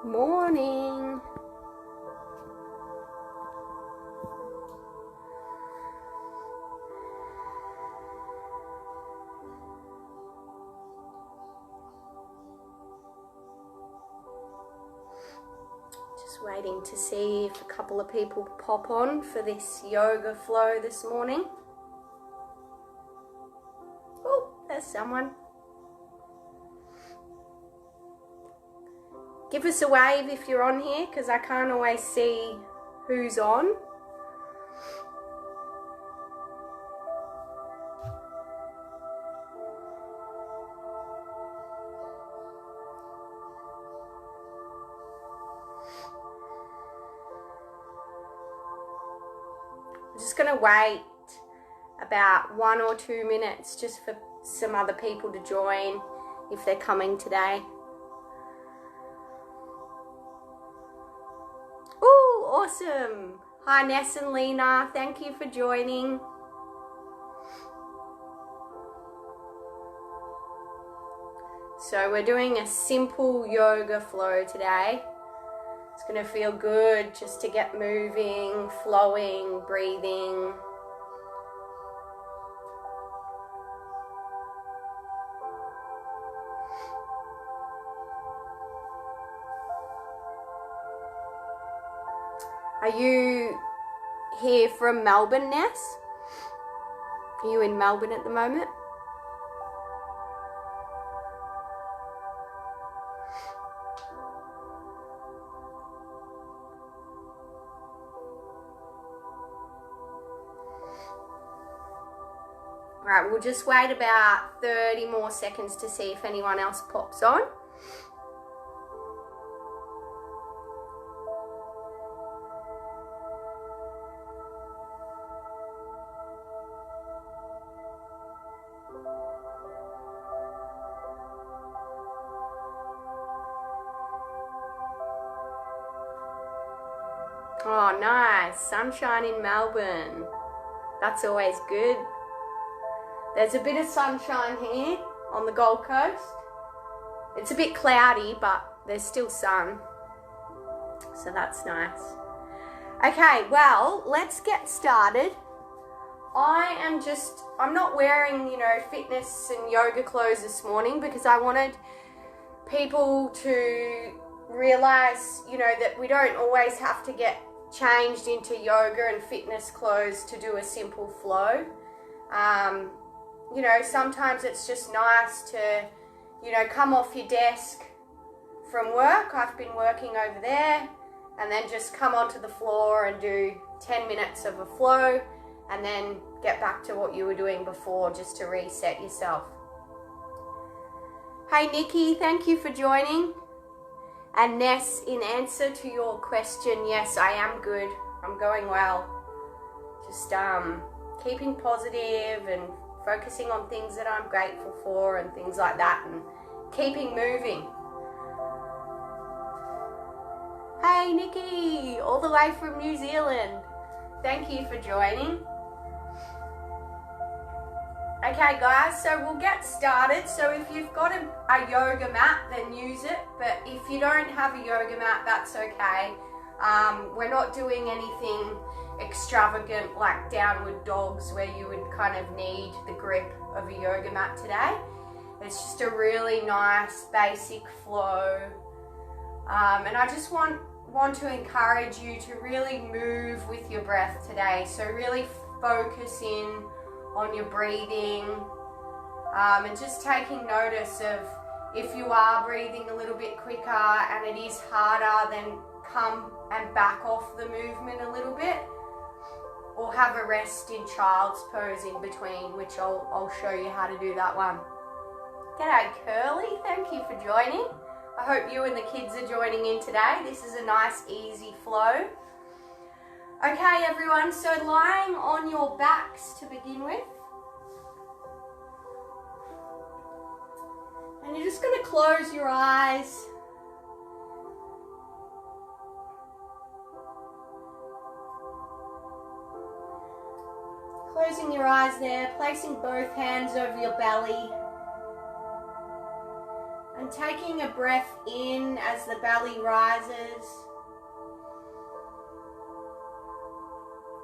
Morning. Just waiting to see if a couple of people pop on for this yoga flow this morning. Oh, there's someone. Give us a wave if you're on here, because I can't always see who's on. I'm just going to wait about 1 or 2 minutes just for some other people to join if they're coming today. Awesome. Hi Ness and Lena, thank you for joining. So we're doing a simple yoga flow today. It's going to feel good just to get moving, flowing, breathing. Are you here from Melbourne, Ness? Are you in Melbourne at the moment? Right, we'll just wait about 30 more seconds to see if anyone else pops on. Oh, nice. Sunshine in Melbourne. That's always good. There's a bit of sunshine here on the Gold Coast. It's a bit cloudy, but there's still sun. So that's nice. Okay, well, let's get started. I'm not wearing, fitness and yoga clothes this morning because I wanted people to realize, that we don't always have to get changed into yoga and fitness clothes to do a simple flow. Sometimes it's just nice to, come off your desk from work. I've been working over there, and then just come onto the floor and do 10 minutes of a flow and then get back to what you were doing before just to reset yourself. Hey Nikki, thank you for joining. And Ness, in answer to your question, yes, I am good. I'm going well. Just keeping positive and focusing on things that I'm grateful for and things like that, and keeping moving. Hey Nikki, all the way from New Zealand. Thank you for joining. Okay guys, so we'll get started. So if you've got a yoga mat, then use it. But if you don't have a yoga mat, that's okay. We're not doing anything extravagant like downward dogs where you would kind of need the grip of a yoga mat today. It's just a really nice basic flow. And I just want to encourage you to really move with your breath today. So really focus in on your breathing, and just taking notice of if you are breathing a little bit quicker and it is harder, then come and back off the movement a little bit, or have a rest in child's pose in between, which I'll show you how to do that one. G'day Curly, thank you for joining. I hope you and the kids are joining in today. This is a nice easy flow. Okay everyone, so lying on your backs to begin with. And you're just going to close your eyes. Closing your eyes there, placing both hands over your belly. And taking a breath in as the belly rises.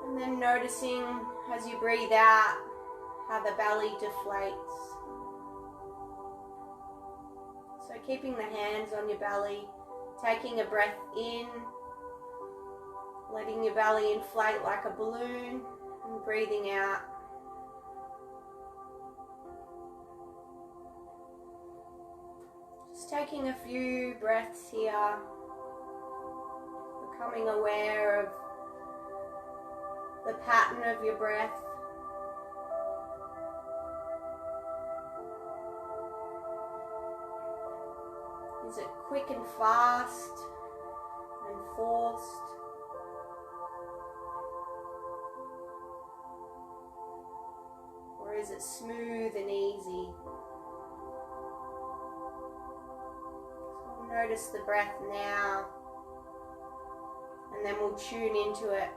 And then noticing as you breathe out how the belly deflates. So keeping the hands on your belly, taking a breath in, letting your belly inflate like a balloon, and breathing out. Just taking a few breaths here, becoming aware of the pattern of your breath. Is it quick and fast and forced? Or is it smooth and easy? So notice the breath now, and then we'll tune into it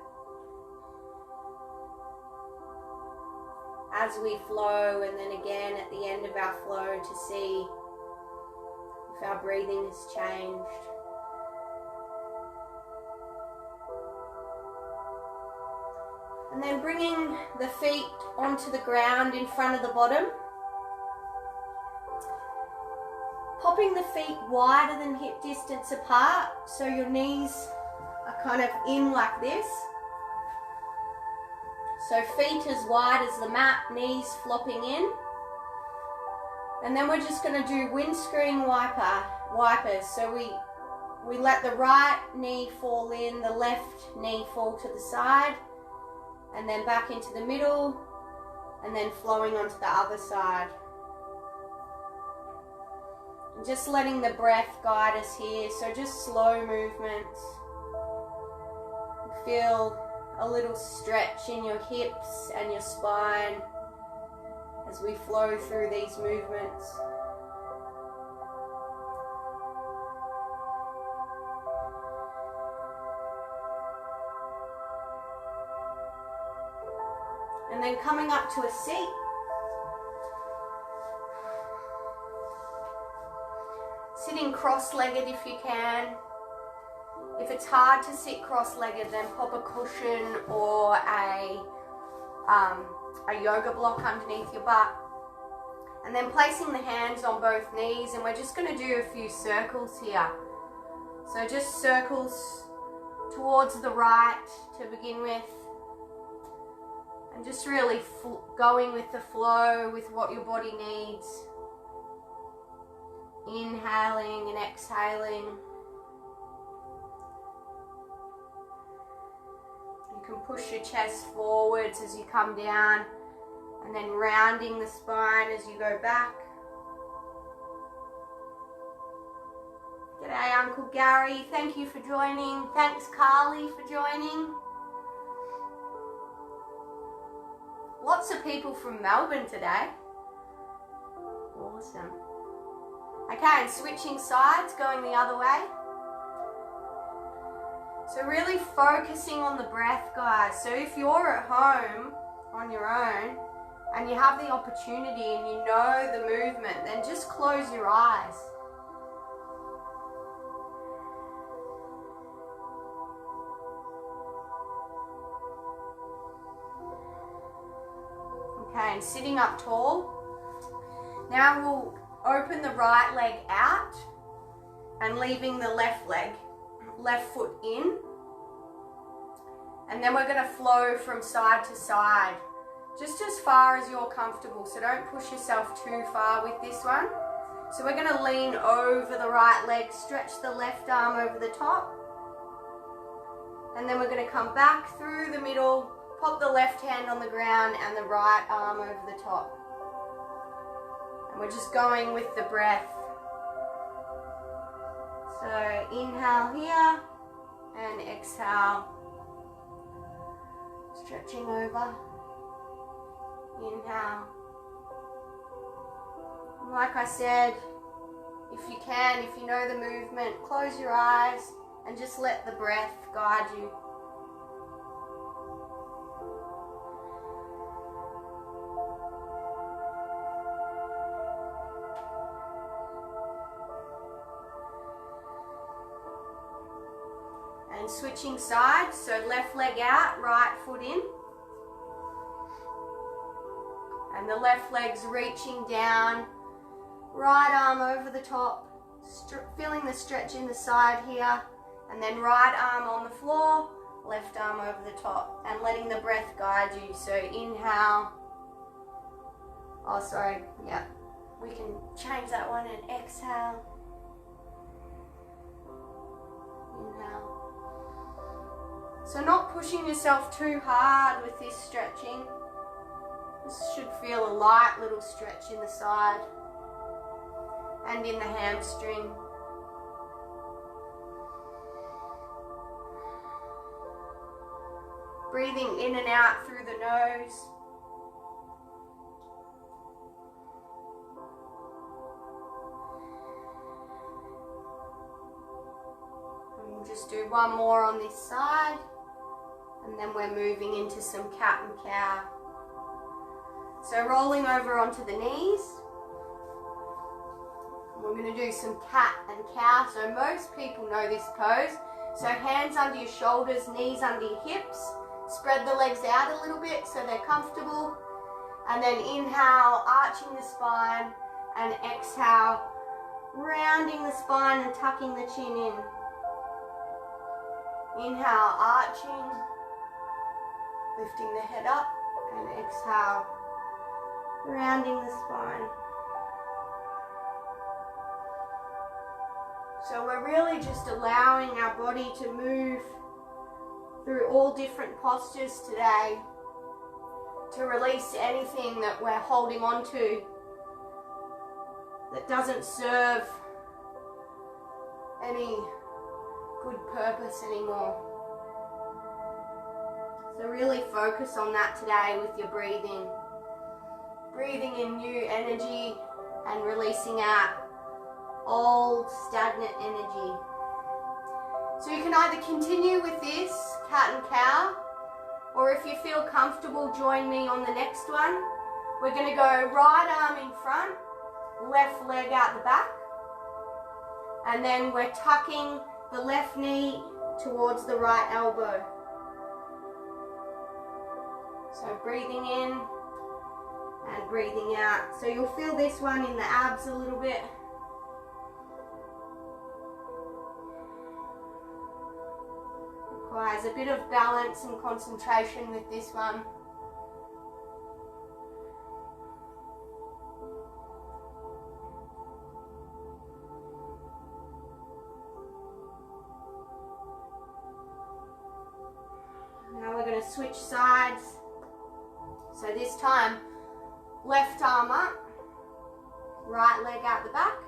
as we flow, and then again at the end of our flow to see if our breathing has changed. And then bringing the feet onto the ground in front of the bottom. Popping the feet wider than hip distance apart, so your knees are kind of in like this. So feet as wide as the mat, knees flopping in. And then we're just going to do windscreen wipers. So we let the right knee fall in, the left knee fall to the side, and then back into the middle, and then flowing onto the other side. And just letting the breath guide us here. So just slow movements. Feel a little stretch in your hips and your spine as we flow through these movements. And then coming up to a seat. Sitting cross-legged if you can. If it's hard to sit cross-legged, then pop a cushion or a yoga block underneath your butt. And then placing the hands on both knees, and we're just going to do a few circles here. So just circles towards the right to begin with. And just really going with the flow, with what your body needs. Inhaling and exhaling. You can push your chest forwards as you come down, and then rounding the spine as you go back. G'day Uncle Gary, thank you for joining. Thanks Carly for joining. Lots of people from Melbourne today. Awesome. Okay, and switching sides, going the other way. So really focusing on the breath, guys. So if you're at home on your own and you have the opportunity and you know the movement, then just close your eyes. Okay, and sitting up tall. Now we'll open the right leg out and leaving the left foot in. And then we're going to flow from side to side, just as far as you're comfortable. So don't push yourself too far with this one. So we're going to lean over the right leg, stretch the left arm over the top. And then we're going to come back through the middle, pop the left hand on the ground and the right arm over the top. And we're just going with the breath. So inhale here and exhale. Stretching over. Inhale. And like I said, if you can, if you know the movement, close your eyes and just let the breath guide you. And switching sides, so left leg out, right foot in. And the left leg's reaching down, right arm over the top, feeling the stretch in the side here, and then right arm on the floor, left arm over the top, and letting the breath guide you. So inhale, we can change that one, and exhale, inhale. So not pushing yourself too hard with this stretching. This should feel a light little stretch in the side and in the hamstring. Breathing in and out through the nose. And we'll just do one more on this side, and then we're moving into some cat and cow. So rolling over onto the knees. We're going to do some cat and cow. So most people know this pose. So hands under your shoulders, knees under your hips. Spread the legs out a little bit so they're comfortable. And then inhale, arching the spine, and exhale, rounding the spine and tucking the chin in. Inhale, arching, lifting the head up, and exhale, rounding the spine. So we're really just allowing our body to move through all different postures today to release anything that we're holding on to that doesn't serve any good purpose anymore. So really focus on that today with your breathing. Breathing in new energy and releasing out old stagnant energy. So you can either continue with this cat and cow, or if you feel comfortable, join me on the next one. We're going to go right arm in front, left leg out the back, and then we're tucking the left knee towards the right elbow. So breathing in and breathing out. So you'll feel this one in the abs a little bit. Requires a bit of balance and concentration with this one. Now we're going to switch sides. So this time, left arm up, right leg out the back.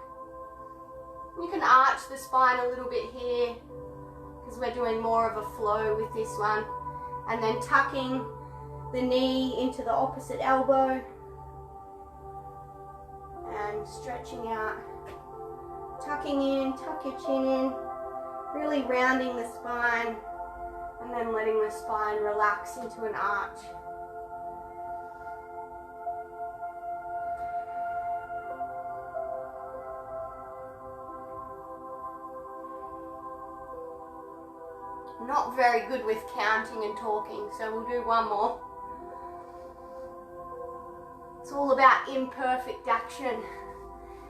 You can arch the spine a little bit here because we're doing more of a flow with this one. And then tucking the knee into the opposite elbow and stretching out. Tucking in, tuck your chin in, really rounding the spine and then letting the spine relax into an arch. Not very good with counting and talking, so we'll do one more. It's all about imperfect action.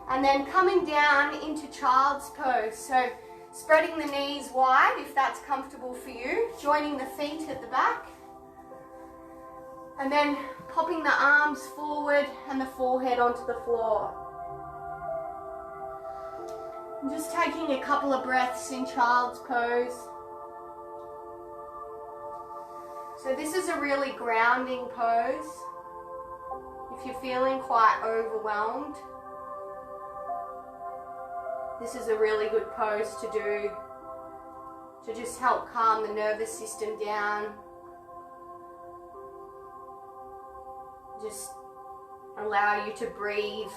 And then coming down into child's pose. So spreading the knees wide if that's comfortable for you. Joining the feet at the back. And then popping the arms forward and the forehead onto the floor. And just taking a couple of breaths in child's pose. So this is a really grounding pose. If you're feeling quite overwhelmed, this is a really good pose to do to just help calm the nervous system down. Just allow you to breathe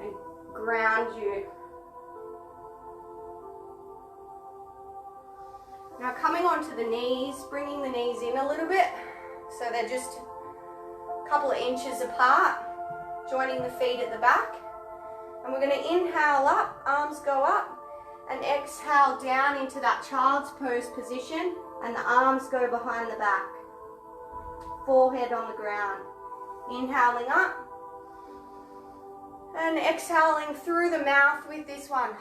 and ground you. Now coming onto the knees, bringing the knees in a little bit so they're just a couple of inches apart, joining the feet at the back. And we're going to inhale up, arms go up, And exhale down into that child's pose position, and the arms go behind the back. Forehead on the ground. Inhaling up. And exhaling through the mouth with this one.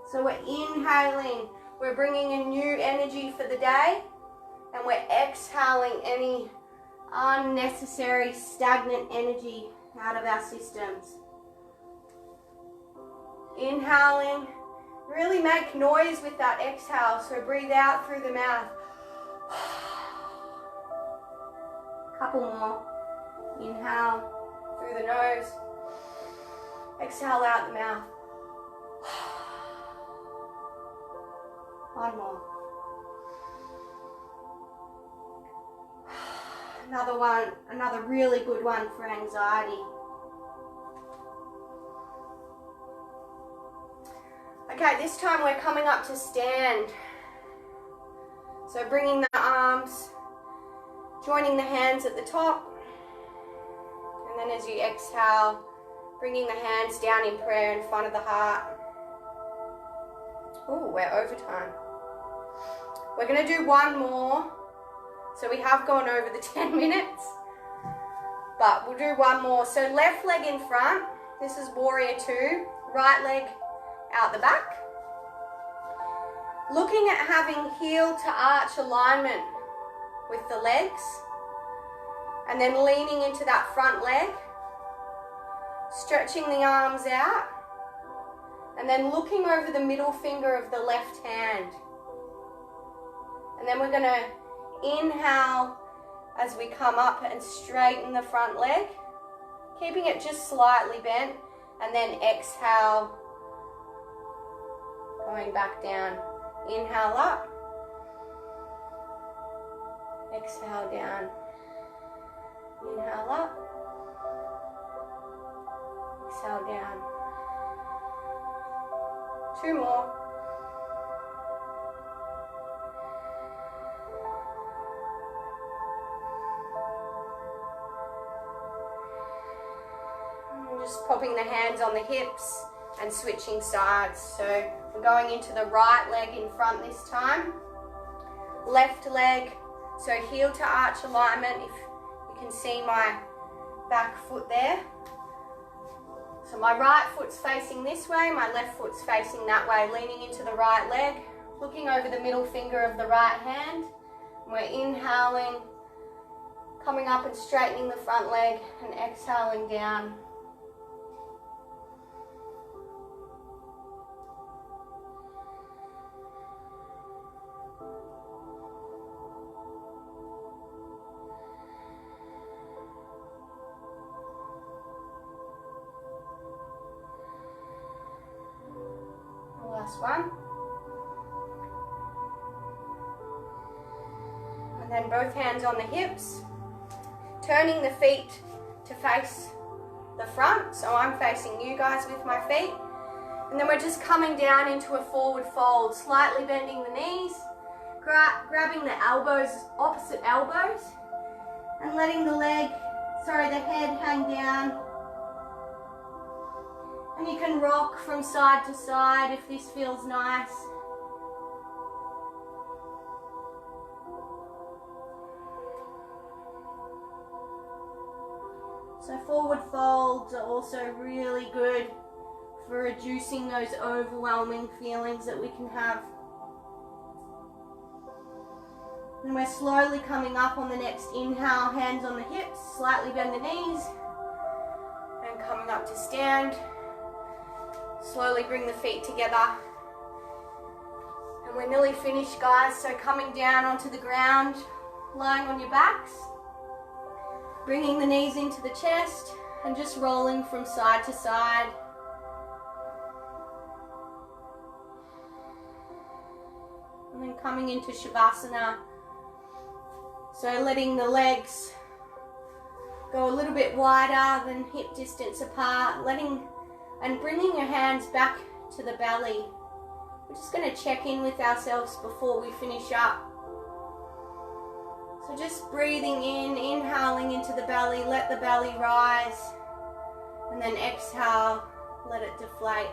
So we're inhaling, we're bringing in new energy for the day, and we're exhaling any unnecessary stagnant energy out of our systems. Inhaling, really make noise with that exhale, so breathe out through the mouth. Couple more. Inhale through the nose, exhale out the mouth. One more. Another one, another really good one for anxiety. Okay, this time we're coming up to stand. So bringing the arms, joining the hands at the top. And then as you exhale, bringing the hands down in prayer in front of the heart. Oh, we're over time. We're going to do one more. So we have gone over the 10 minutes. But we'll do one more. So left leg in front. This is warrior 2. Right leg out the back. Looking at having heel to arch alignment with the legs. And then leaning into that front leg. Stretching the arms out. And then looking over the middle finger of the left hand. And then we're going to inhale as we come up and straighten the front leg. Keeping it just slightly bent. And then exhale. Going back down. Inhale up. Exhale down. Inhale up. Exhale down. 2 more. And just popping the hands on the hips and switching sides. So we're going into the right leg in front this time. Left leg, so heel to arch alignment. If you can see my back foot there. So my right foot's facing this way, my left foot's facing that way, leaning into the right leg, looking over the middle finger of the right hand. And we're inhaling, coming up and straightening the front leg, and exhaling down. Last one. And then both hands on the hips, turning the feet to face the front. So I'm facing you guys with my feet. And then we're just coming down into a forward fold, slightly bending the knees, grabbing the elbows, opposite elbows, and letting the head hang down. And you can rock from side to side if this feels nice. So forward folds are also really good for reducing those overwhelming feelings that we can have. And we're slowly coming up on the next inhale, hands on the hips, slightly bend the knees, and coming up to stand. Slowly bring the feet together. And we're nearly finished, guys. So coming down onto the ground, lying on your backs, bringing the knees into the chest, and just rolling from side to side. And then coming into Shavasana. So letting the legs go a little bit wider than hip distance apart, and bringing your hands back to the belly. We're just going to check in with ourselves before we finish up. So just breathing in, inhaling into the belly, let the belly rise, and then exhale, let it deflate.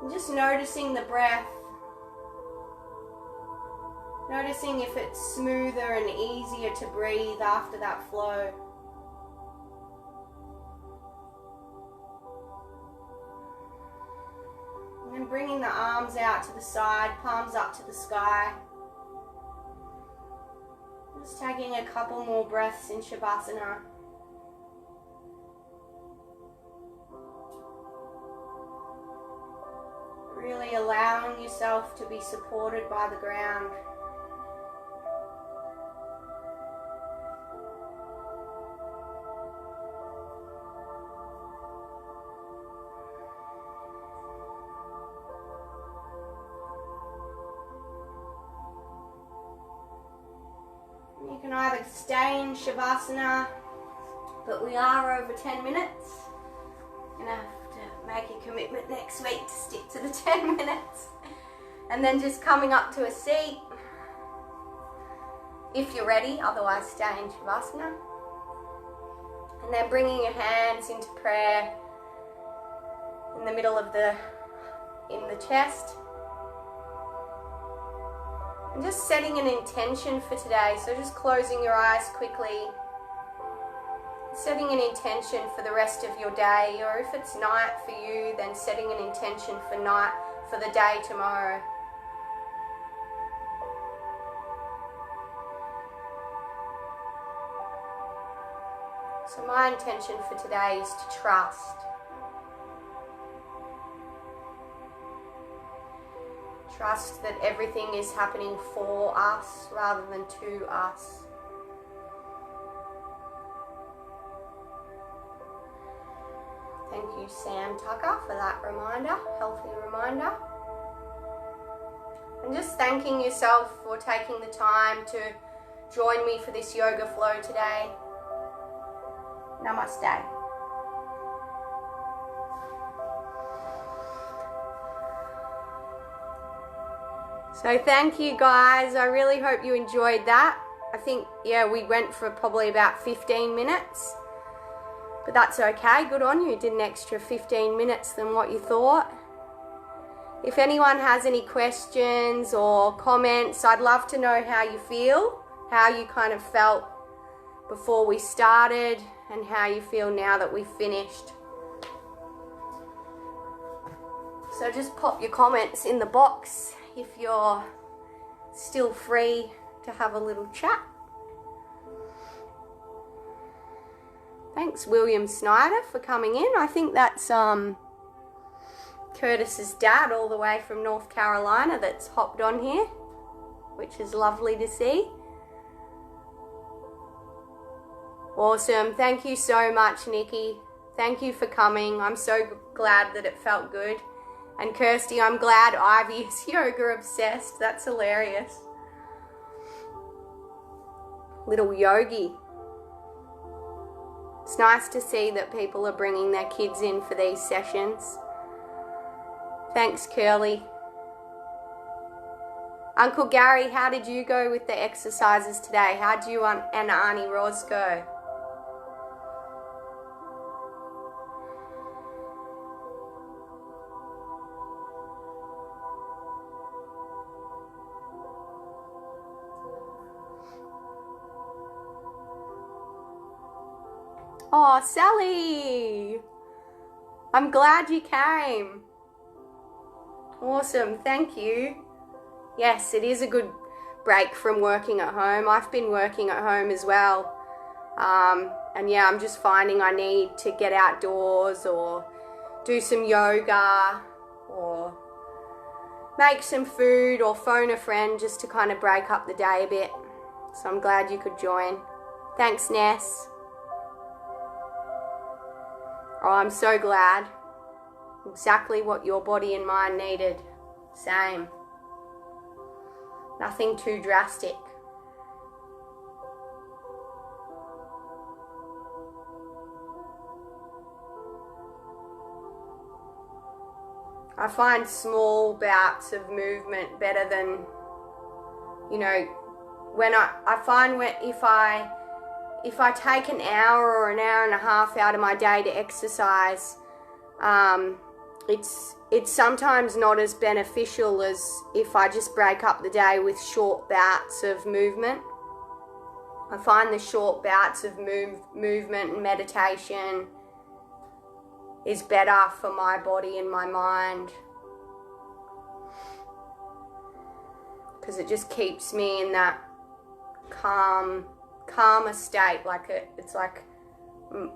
And just noticing the breath. Noticing if it's smoother and easier to breathe after that flow. And then bringing the arms out to the side, palms up to the sky. Just taking a couple more breaths in Shavasana. Really allowing yourself to be supported by the ground. You can either stay in Shavasana, but we are over 10 minutes. Gonna have to make a commitment next week to stick to the 10 minutes. And then just coming up to a seat, if you're ready, otherwise stay in Shavasana. And then bringing your hands into prayer in the middle of in the chest. And just setting an intention for today. So just closing your eyes quickly. Setting an intention for the rest of your day, or if it's night for you, then setting an intention for the day tomorrow. So my intention for today is to trust. Trust that everything is happening for us rather than to us. Thank you, Sam Tucker, for that reminder, healthy reminder. And just thanking yourself for taking the time to join me for this yoga flow today. Namaste. So thank you guys. I really hope you enjoyed that. I think, we went for probably about 15 minutes. But that's okay. Good on you. You did an extra 15 minutes than what you thought. If anyone has any questions or comments, I'd love to know how you feel, how you kind of felt before we started, and how you feel now that we've finished. So just pop your comments in the box if you're still free to have a little chat. Thanks, William Snyder, for coming in. I think that's Curtis's dad all the way from North Carolina that's hopped on here, which is lovely to see. Awesome. Thank you so much, Nikki. Thank you for coming. I'm so glad that it felt good. And Kirsty, I'm glad Ivy is yoga obsessed. That's hilarious. Little yogi. It's nice to see that people are bringing their kids in for these sessions. Thanks, Curly. Uncle Gary, how did you go with the exercises today? How did you and Arnie Roz go? Oh, Sally! I'm glad you came. Awesome, thank you. Yes, it is a good break from working at home. I've been working at home as well. And yeah, I'm just finding I need to get outdoors or do some yoga or make some food or phone a friend just to kind of break up the day a bit. So I'm glad you could join. Thanks, Ness. Oh, I'm so glad. Exactly what your body and mind needed. Same. Nothing too drastic. I find small bouts of movement better than, when I find if I take an hour or an hour and a half out of my day to exercise, it's sometimes not as beneficial as if I just break up the day with short bouts of movement. I find the short bouts of movement and meditation is better for my body and my mind, because it just keeps me in that calmer state. It's like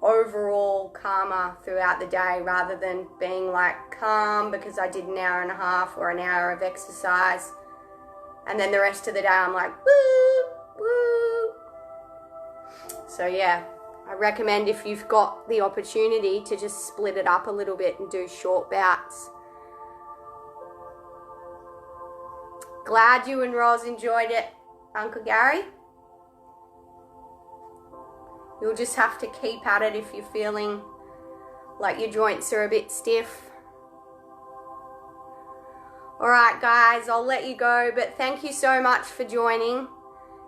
overall calmer throughout the day, rather than being like calm because I did an hour and a half or an hour of exercise and then the rest of the day I'm like woo woo. So yeah, I recommend, if you've got the opportunity, to just split it up a little bit and do short bouts. Glad you and Roz enjoyed it, Uncle Gary. You'll just have to keep at it if you're feeling like your joints are a bit stiff. Alright guys, I'll let you go, but thank you so much for joining.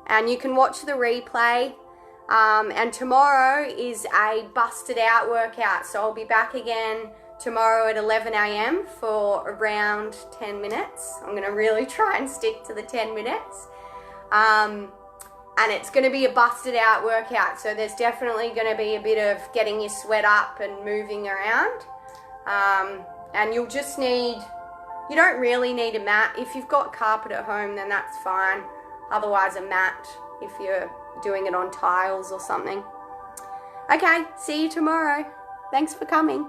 And you can watch the replay. And tomorrow is a busted out workout. So I'll be back again tomorrow at 11 a.m. for around 10 minutes. I'm going to really try and stick to the 10 minutes. And it's going to be a busted out workout, so there's definitely going to be a bit of getting your sweat up and moving around. And you'll just need, you don't really need a mat. If you've got carpet at home, then that's fine. Otherwise a mat if you're doing it on tiles or something. Okay, see you tomorrow. Thanks for coming.